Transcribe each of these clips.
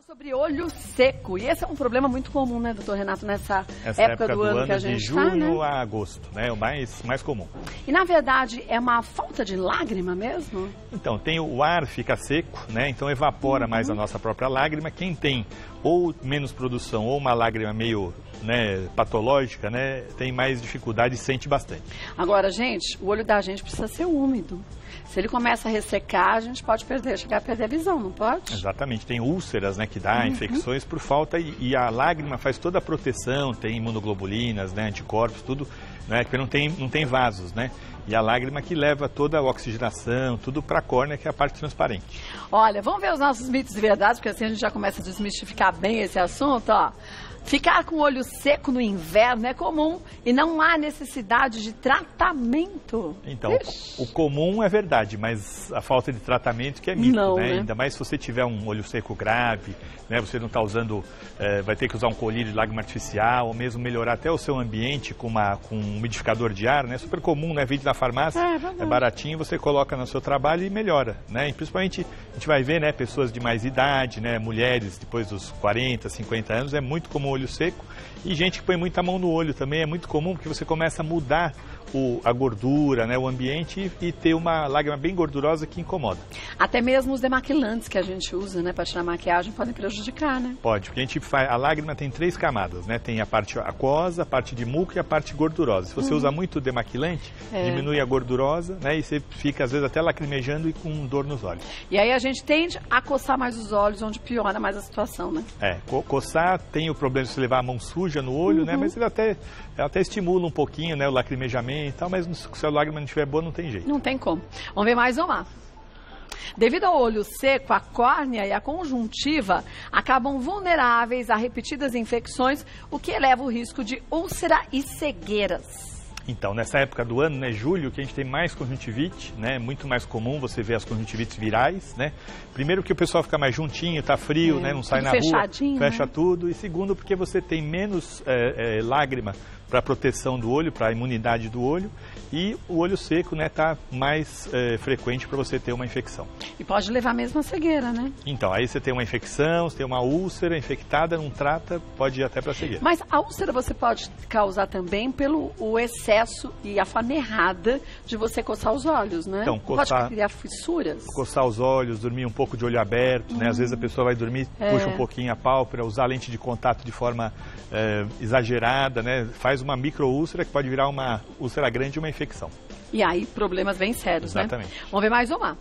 Sobre olho seco, e esse é um problema muito comum, né, doutor Renato, nessa época do ano que a gente está, né? De julho a agosto, né, o mais comum. E na verdade é uma falta de lágrima mesmo? Então, o ar fica seco, né, então evapora mais a nossa própria lágrima. Quem tem ou menos produção ou uma lágrima meio, né, patológica, né, tem mais dificuldade e sente bastante. Agora, gente, o olho da gente precisa ser úmido. Se ele começa a ressecar, a gente pode chegar a perder a visão, não pode? Exatamente, tem úlceras, né, que dá infecções por falta e a lágrima faz toda a proteção, tem imunoglobulinas, né, anticorpos, tudo, né, porque não tem vasos, né? E a lágrima que leva toda a oxigenação, tudo para a córnea, que é a parte transparente. Olha, vamos ver os nossos mitos e verdades, porque assim a gente já começa a desmistificar bem esse assunto, ó. Ficar com o olho seco no inverno é comum e não há necessidade de tratamento. Então, o comum é verdade, mas a falta de tratamento que é mito, não, né? né? Ainda mais se você tiver um olho seco grave, né? Você não está usando, vai ter que usar um colírio de lágrima artificial, ou mesmo melhorar até o seu ambiente com um umidificador de ar, né? Super comum, né? Vende na farmácia, é baratinho, você coloca no seu trabalho e melhora, né? E principalmente, a gente vai ver, né? Pessoas de mais idade, né? Mulheres depois dos 40, 50 anos, é muito comum olho seco, e gente que põe muita mão no olho também é muito comum, porque você começa a mudar a gordura, né, o ambiente e ter uma lágrima bem gordurosa que incomoda. Até mesmo os demaquilantes que a gente usa, né, para tirar maquiagem podem prejudicar, né? Pode, porque a lágrima tem 3 camadas, né? Tem a parte aquosa, a parte de muco e a parte gordurosa. Se você usa muito demaquilante, diminui a gordurosa, né, e você fica às vezes até lacrimejando e com dor nos olhos. E aí a gente tende a coçar mais os olhos, onde piora mais a situação, né? Coçar tem o problema de você levar a mão suja no olho, né? Mas ele até estimula um pouquinho, né, o lacrimejamento e tal, mas se a lágrima não estiver boa, não tem jeito. Não tem como. Vamos ver mais uma. Devido ao olho seco, a córnea e a conjuntiva acabam vulneráveis a repetidas infecções, o que eleva o risco de úlcera e cegueiras. Então, nessa época do ano, né, julho, que a gente tem mais conjuntivite, né, muito mais comum você ver as conjuntivites virais, né. Primeiro porque o pessoal fica mais juntinho, tá frio, né, não sai na rua, fecha tudo. E segundo porque você tem menos lágrima para proteção do olho, para a imunidade do olho, e o olho seco, né, tá mais frequente para você ter uma infecção. E pode levar mesmo a cegueira, né? Então, aí você tem uma infecção, você tem uma úlcera infectada, não trata, pode ir até para cegueira. Mas a úlcera você pode causar também pelo o excesso e a forma errada de você coçar os olhos, né? Então, pode criar fissuras? Coçar os olhos, dormir um pouco de olho aberto, né? Às vezes a pessoa vai dormir, puxa um pouquinho a pálpebra, usar lente de contato de forma exagerada, né? Faz uma microúlcera que pode virar uma úlcera grande e uma infecção. E aí problemas bem sérios, Exatamente. Né? Vamos ver mais uma.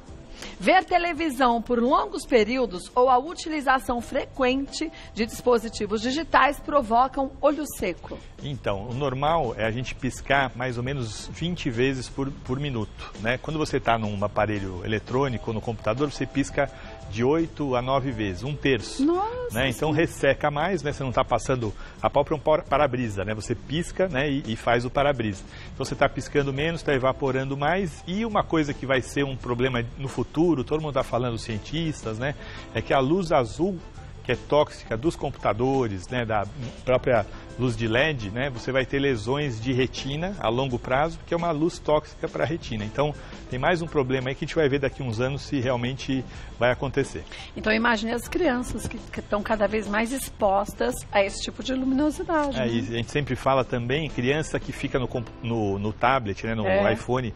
Ver televisão por longos períodos ou a utilização frequente de dispositivos digitais provocam olho seco. Então, o normal é a gente piscar mais ou menos 20 vezes por minuto, né? Quando você está num aparelho eletrônico ou no computador, você pisca de 8 a 9 vezes, 1/3. Nossa! Né? Então resseca mais, né? Você não está passando a pálpebra um para-brisa, né? Você pisca, né? E faz o para-brisa. Então você está piscando menos, está evaporando mais. E uma coisa que vai ser um problema no futuro, todo mundo está falando, os cientistas, né? É que a luz azul, que é tóxica dos computadores, né, da própria luz de LED, né, você vai ter lesões de retina a longo prazo, porque é uma luz tóxica para a retina. Então, tem mais um problema aí que a gente vai ver daqui a uns anos se realmente vai acontecer. Então, imagine as crianças que estão cada vez mais expostas a esse tipo de luminosidade. Né? E a gente sempre fala também, criança que fica no tablet, né, no iPhone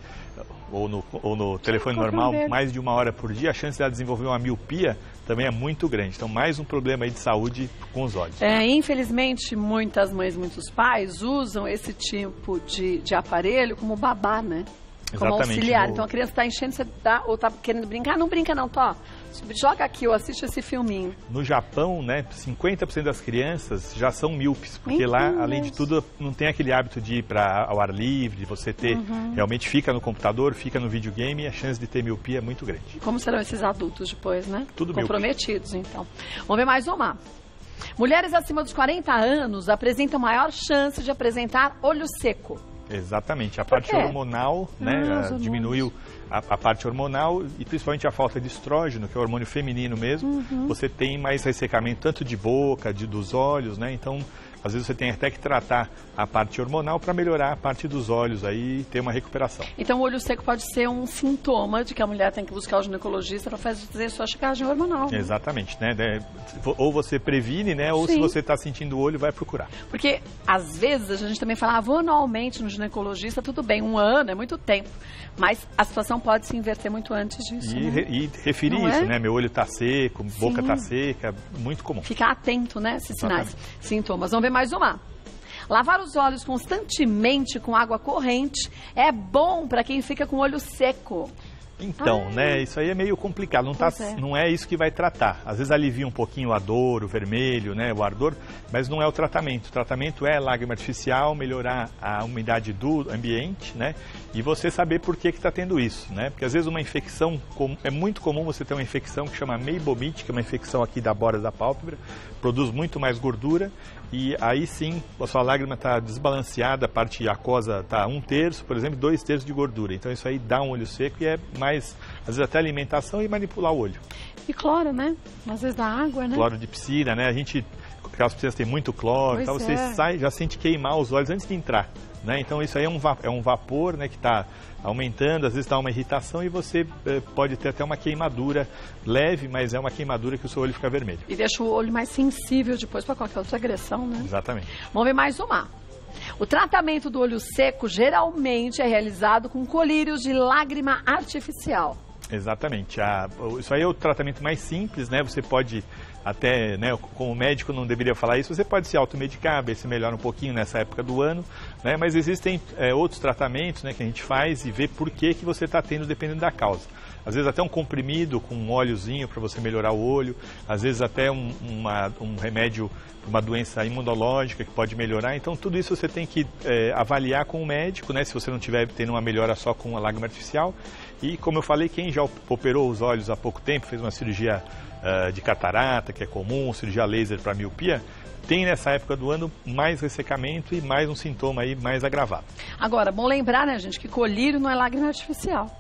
ou no telefone normal, mais de 1 hora por dia, a chance de ela desenvolver uma miopia também é muito grande. Então, mais um problema aí de saúde com os olhos. Infelizmente, muitas mães, muitos pais usam esse tipo de aparelho como babá, né? Como auxiliar. Então, a criança está enchendo, você dá, ou está querendo brincar, não brinca não, Tó. Joga aqui ou assiste esse filminho. No Japão, né, 50% das crianças já são míopes, porque lá, além de tudo, não tem aquele hábito de ir ao ar livre, de você ter, realmente fica no computador, fica no videogame, e a chance de ter miopia é muito grande. Como serão esses adultos depois, né? Tudo comprometidos, então. Vamos ver mais uma. Mulheres acima dos 40 anos apresentam maior chance de apresentar olho seco. Exatamente, a parte hormonal, né, diminuiu a parte hormonal e principalmente a falta de estrógeno, que é o hormônio feminino mesmo, você tem mais ressecamento tanto de boca, dos olhos, né, então às vezes você tem até que tratar a parte hormonal para melhorar a parte dos olhos aí e ter uma recuperação. Então o olho seco pode ser um sintoma de que a mulher tem que buscar o ginecologista para fazer sua checagem hormonal. Né? Exatamente, né? Ou você previne, né? Ou se você está sentindo o olho, vai procurar. Porque às vezes a gente também fala, vou anualmente no ginecologista, tudo bem, 1 ano é muito tempo. Mas a situação pode se inverter muito antes disso. E referir isso, né? Meu olho está seco, boca está seca, muito comum. Ficar atento, né? Esses sinais, sintomas. Vamos ver mais uma. Lavar os olhos constantemente com água corrente é bom para quem fica com o olho seco. Então, né, isso aí é meio complicado, não é isso que vai tratar. Às vezes alivia um pouquinho a dor, o vermelho, né, o ardor, mas não é o tratamento. O tratamento é lágrima artificial, melhorar a umidade do ambiente, né, e você saber por que está tendo isso, né, porque às vezes uma infecção, é muito comum você ter uma infecção que chama meibomite, que é uma infecção aqui da borda da pálpebra, produz muito mais gordura, e aí sim a sua lágrima está desbalanceada, a parte aquosa está 1/3, por exemplo, 2/3 de gordura. Então isso aí dá um olho seco e é mais, às vezes até alimentação e manipular o olho. E cloro, né? Às vezes da água, né? Cloro de piscina, né? Aquelas piscinas têm muito cloro, então você sai, já sente queimar os olhos antes de entrar. Né? Então isso aí é um vapor, né, que está aumentando, às vezes dá uma irritação e você pode ter até uma queimadura leve, mas é uma queimadura que o seu olho fica vermelho. E deixa o olho mais sensível depois para qualquer outra agressão, né? Exatamente. Vamos ver mais uma. O tratamento do olho seco geralmente é realizado com colírios de lágrima artificial. Exatamente. Isso aí é o tratamento mais simples, né? Você pode até, né, como médico não deveria falar isso, você pode se automedicar, ver se melhora um pouquinho nessa época do ano, né? Mas existem outros tratamentos, né, que a gente faz e vê por que você está tendo dependendo da causa. Às vezes até um comprimido com um óleozinho para você melhorar o olho, às vezes até um remédio para uma doença imunológica que pode melhorar. Então tudo isso você tem que avaliar com o médico, né, se você não estiver tendo uma melhora só com a lágrima artificial. E como eu falei, quem já operou os olhos há pouco tempo, fez uma cirurgia de catarata, que é comum, cirurgia laser para miopia, tem nessa época do ano mais ressecamento e mais um sintoma aí mais agravado. Agora, bom lembrar, né, gente, que colírio não é lágrima artificial.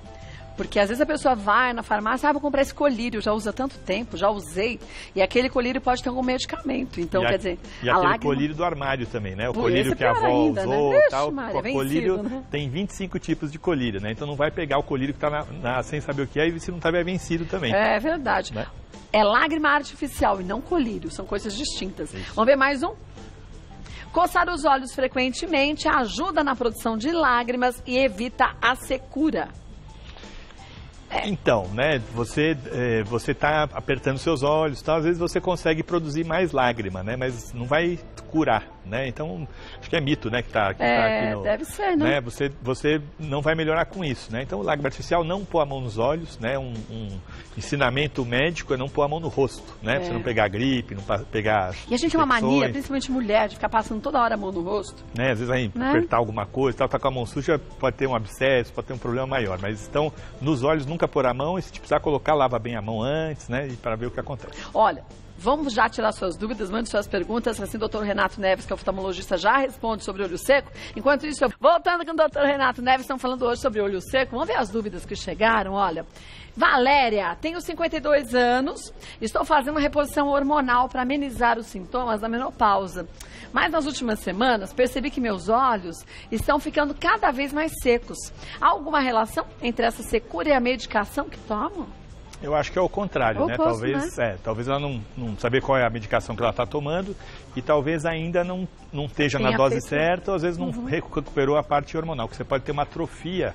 Porque às vezes a pessoa vai na farmácia, vou comprar esse colírio, já usa tanto tempo, já usei, e aquele colírio pode ter algum medicamento. Então, quer dizer, e aquele lágrima... colírio do armário também, né? O colírio que a avó ainda, usou, né? Tal. Maria, o colírio vencido, né? Tem 25 tipos de colírio, né? Então não vai pegar o colírio que está sem saber o que é e se não estiver vencido também. É verdade. Né? É lágrima artificial e não colírio, são coisas distintas. Isso. Vamos ver mais um? Coçar os olhos frequentemente ajuda na produção de lágrimas e evita a secura. Então, né, você está apertando seus olhos, tá? Às vezes você consegue produzir mais lágrima, né, mas não vai curar, né? Então, acho que é mito, né, que tá aqui no, deve ser, né? Você não vai melhorar com isso, né? Então, lágrima artificial, não pôr a mão nos olhos, né? Um ensinamento médico é não pôr a mão no rosto, né? Pra você não pegar gripe, não pegar E a gente tem uma mania, principalmente mulher, de ficar passando toda hora a mão no rosto. Né? Às vezes aí apertar alguma coisa, tá com a mão suja, pode ter um abscesso, pode ter um problema maior, mas então, nos olhos nunca pôr a mão, e se precisar colocar, lava bem a mão antes, né? E para ver o que acontece. Olha, vamos já tirar suas dúvidas, mande suas perguntas, assim o doutor Renato Neves, que é oftalmologista, já responde sobre olho seco. Enquanto isso, voltando com o doutor Renato Neves, estamos falando hoje sobre olho seco, vamos ver as dúvidas que chegaram, olha. Valéria, tenho 52 anos, estou fazendo uma reposição hormonal para amenizar os sintomas da menopausa. Mas nas últimas semanas percebi que meus olhos estão ficando cada vez mais secos. Há alguma relação entre essa secura e a medicação que tomam? Eu acho que é o contrário, né? Talvez ela não saber qual é a medicação que ela está tomando e talvez ainda não esteja na dose certa, ou às vezes não recuperou a parte hormonal, que você pode ter uma atrofia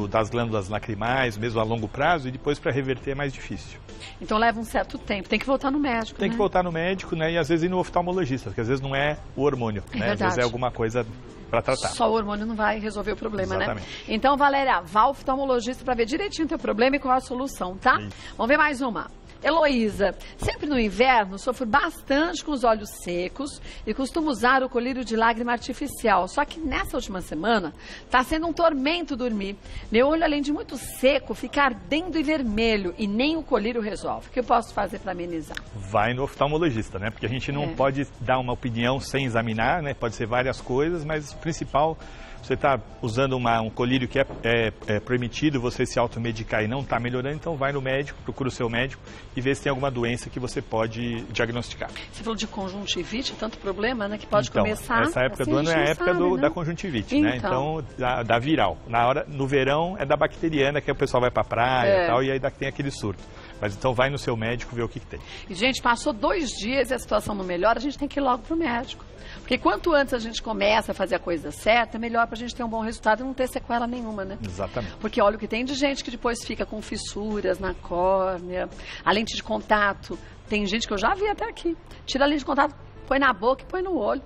das glândulas lacrimais, mesmo a longo prazo, e depois para reverter é mais difícil. Então leva um certo tempo, tem que voltar no médico, Tem que voltar no médico, né? E às vezes ir no oftalmologista, porque às vezes não é o hormônio, né? Às vezes é alguma coisa para tratar. Só o hormônio não vai resolver o problema, Exatamente. Né? Então, Valéria, vá ao oftalmologista para ver direitinho o teu problema e qual é a solução, tá? Isso. Vamos ver mais uma. Heloísa, sempre no inverno sofro bastante com os olhos secos e costumo usar o colírio de lágrima artificial. Só que nessa última semana está sendo um tormento dormir. Meu olho, além de muito seco, fica ardendo e vermelho e nem o colírio resolve. O que eu posso fazer para amenizar? Vai no oftalmologista, né? Porque a gente não pode dar uma opinião sem examinar, né? Pode ser várias coisas, mas o principal... Você está usando um colírio que é permitido você se automedicar e não está melhorando, então vai no médico, procura o seu médico e ver se tem alguma doença que você pode diagnosticar. Você falou de conjuntivite, tanto problema, né, que pode então, começar... Essa época assim, do ano é a época sabe, né? da conjuntivite, né? Então, da viral. No verão é da bacteriana, que o pessoal vai pra praia e tal, e aí tem aquele surto. Mas então vai no seu médico ver o que tem. E, gente, passou 2 dias e a situação não melhora, a gente tem que ir logo pro médico. Porque quanto antes a gente começa a fazer a coisa certa, melhor pra gente ter um bom resultado e não ter sequela nenhuma, né? Exatamente. Porque olha o que tem de gente que depois fica com fissuras na córnea, a lente de contato. Tem gente que eu já vi até aqui. Tira a lente de contato, põe na boca e põe no olho.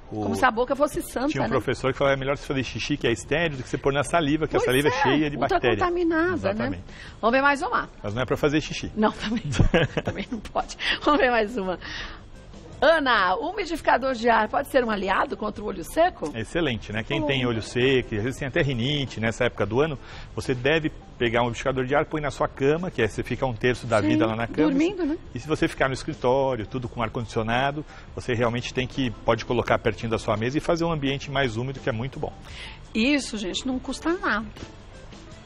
Como se a boca fosse santa, Tinha um né? professor que falava, é melhor você fazer xixi, que é estéril, do que você pôr na saliva, que a saliva é cheia de bactéria. Contaminada, Exatamente. Né? Vamos ver mais uma. Mas não é para fazer xixi. Não, também não pode. Vamos ver mais uma. Ana, o umidificador de ar pode ser um aliado contra o olho seco? Excelente, né? Quem tem olho seco, às vezes tem até rinite nessa época do ano, você deve pegar um umidificador de ar, põe na sua cama, que é você fica 1/3 da vida lá na cama. Dormindo, né? E se você ficar no escritório, tudo com ar-condicionado, você realmente pode colocar pertinho da sua mesa e fazer um ambiente mais úmido, que é muito bom. Isso, gente, não custa nada.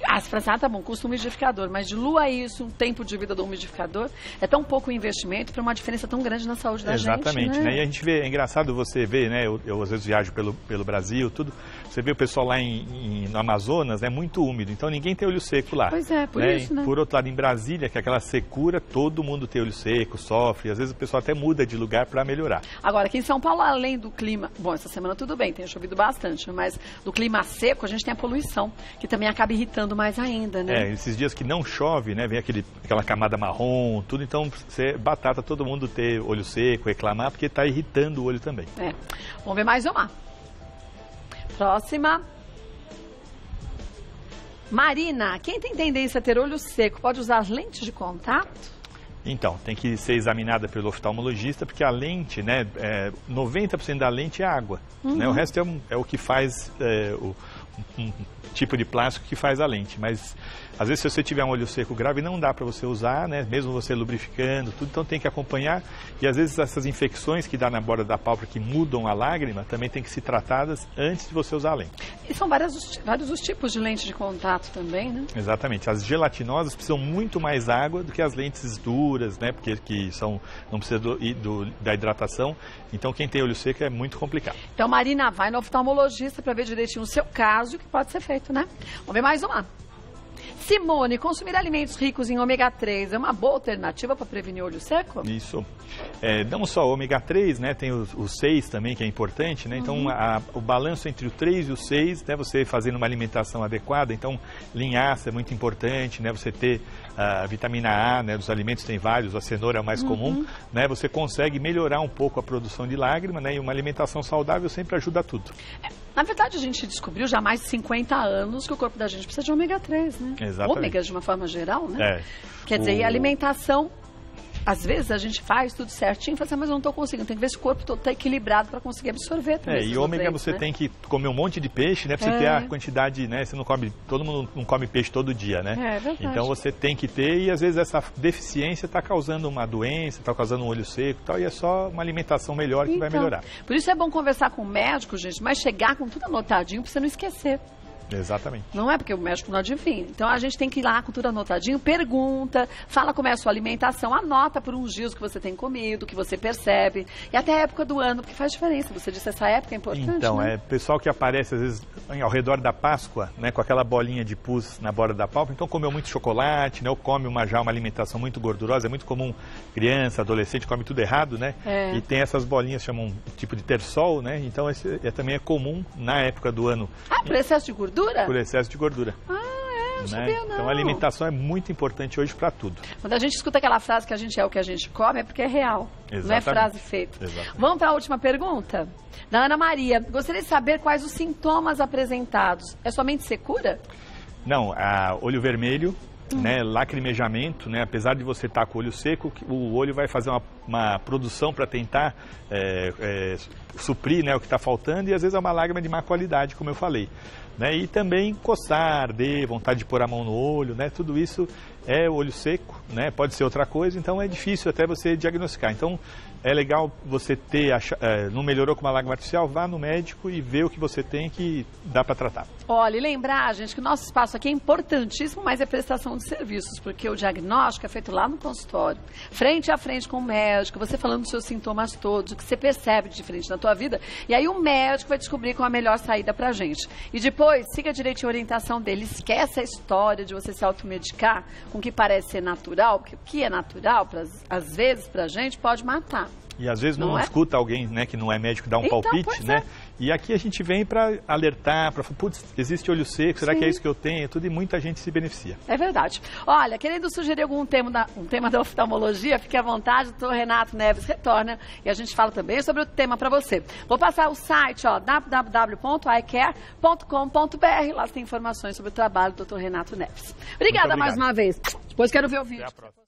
Você fala assim, tá bom, custa um umidificador, mas dilua isso, um tempo de vida do umidificador, é tão pouco investimento para uma diferença tão grande na saúde da gente. Exatamente, né? E a gente vê, é engraçado você ver, né? Eu às vezes viajo pelo Brasil, tudo, você vê o pessoal lá no Amazonas, é muito úmido, então ninguém tem olho seco lá. Pois é, por né? isso, né? Por outro lado, em Brasília, que é aquela secura, todo mundo tem olho seco, sofre, às vezes o pessoal até muda de lugar para melhorar. Agora, aqui em São Paulo, além do clima, bom, essa semana tudo bem, tem chovido bastante, mas do clima seco, a gente tem a poluição, que também acaba irritando mais ainda, né? Esses dias que não chove, né, vem aquela camada marrom, tudo, então batata todo mundo ter olho seco, reclamar, porque está irritando o olho também. Vamos ver mais uma. Próxima. Marina, quem tem tendência a ter olho seco pode usar as lentes de contato? Então, tem que ser examinada pelo oftalmologista, porque a lente, né, 90% da lente é água, né, o resto é o que faz um tipo de plástico que faz a lente, mas às vezes se você tiver um olho seco grave não dá para você usar, né, mesmo você lubrificando, tudo, então tem que acompanhar, e às vezes essas infecções que dá na borda da pálpebra que mudam a lágrima também tem que ser tratadas antes de você usar a lente. E são vários os tipos de lente de contato também, né? Exatamente, as gelatinosas precisam muito mais água do que as lentes duras, né, porque não precisa da hidratação, então quem tem olho seco é muito complicado. Então Marina, vai no oftalmologista para ver direitinho o seu caso e o que pode ser feito, né? Vamos ver mais uma. Simone, consumir alimentos ricos em ômega 3 é uma boa alternativa para prevenir olho seco? Isso. Não só o ômega 3, né, tem o 6 também, que é importante, né? Então o balanço entre o 3 e o 6, né, você fazendo uma alimentação adequada, então linhaça é muito importante, né, você ter a vitamina A, né, dos alimentos tem vários, a cenoura é o mais comum, né, você consegue melhorar um pouco a produção de lágrima, né, e uma alimentação saudável sempre ajuda tudo. Na verdade, a gente descobriu já há mais de 50 anos que o corpo da gente precisa de ômega 3, né? Exatamente. Ômegas de uma forma geral, né? Quer dizer, e a alimentação, às vezes a gente faz tudo certinho, mas eu não estou conseguindo. Tem que ver se o corpo todo está equilibrado para conseguir absorver tudo isso. E ômega você tem que comer um monte de peixe, né? Para você ter a quantidade, né? Você não come, todo mundo não come peixe todo dia, né? É verdade. Então você tem que ter, e às vezes essa deficiência está causando uma doença, está causando um olho seco e tal, e é só uma alimentação melhor que vai melhorar. Por isso é bom conversar com o médico, gente, mas chegar com tudo anotadinho para você não esquecer. Exatamente. Não é porque o médico não adivinha. Então a gente tem que ir lá com tudo anotadinho, pergunta, fala como é a sua alimentação, anota por uns dias o que você tem comido, o que você percebe, e até a época do ano, porque faz diferença. Você disse essa época é importante, então, né? Pessoal que aparece às vezes ao redor da Páscoa, né, com aquela bolinha de pus na borda da pálpebra, então comeu muito chocolate, né, ou come uma alimentação muito gordurosa, é muito comum criança, adolescente, come tudo errado, né? E tem essas bolinhas, chamam tipo de tersol, né? Então também é comum na época do ano. Por excesso de gordura? Por excesso de gordura. Não sabia, não. Então a alimentação é muito importante hoje para tudo. Quando a gente escuta aquela frase que a gente é o que a gente come, é porque é real. Exatamente. Não é frase feita. Exatamente. Vamos para a última pergunta? Da Ana Maria. Gostaria de saber quais os sintomas apresentados. É somente secura? Não, olho vermelho, né, lacrimejamento, né, apesar de você estar com o olho seco, o olho vai fazer uma produção para tentar suprir, né, o que está faltando, e às vezes é uma lágrima de má qualidade, como eu falei. Né, e também coçar, arder, vontade de pôr a mão no olho, né, tudo isso é olho seco, né? Pode ser outra coisa, então é difícil até você diagnosticar. Então é legal você ter, não melhorou com uma lágrima artificial, vá no médico e vê o que você tem que dá para tratar. Olha, e lembrar, gente, que o nosso espaço aqui é importantíssimo, mas é prestação de serviços, porque o diagnóstico é feito lá no consultório, frente a frente com o médico, você falando dos seus sintomas todos, o que você percebe de diferente na tua vida, e aí o médico vai descobrir qual a melhor saída pra gente. E depois, siga direitinho a orientação dele, esquece a história de você se automedicar com o que parece ser natural, porque o que é natural, às vezes, pra gente, pode matar. E às vezes não escuta alguém, né, que não é médico dar um palpite, né? E aqui a gente vem para alertar, para falar, putz, existe olho seco, será que é isso que eu tenho? Tudo, e muita gente se beneficia. É verdade. Olha, querendo sugerir algum tema da oftalmologia, fique à vontade, o Dr. Renato Neves retorna e a gente fala também sobre o tema para você. Vou passar o site, ó, www.icare.com.br, lá tem informações sobre o trabalho do Dr. Renato Neves. Obrigada mais uma vez. Depois quero ver o vídeo. Até a próxima.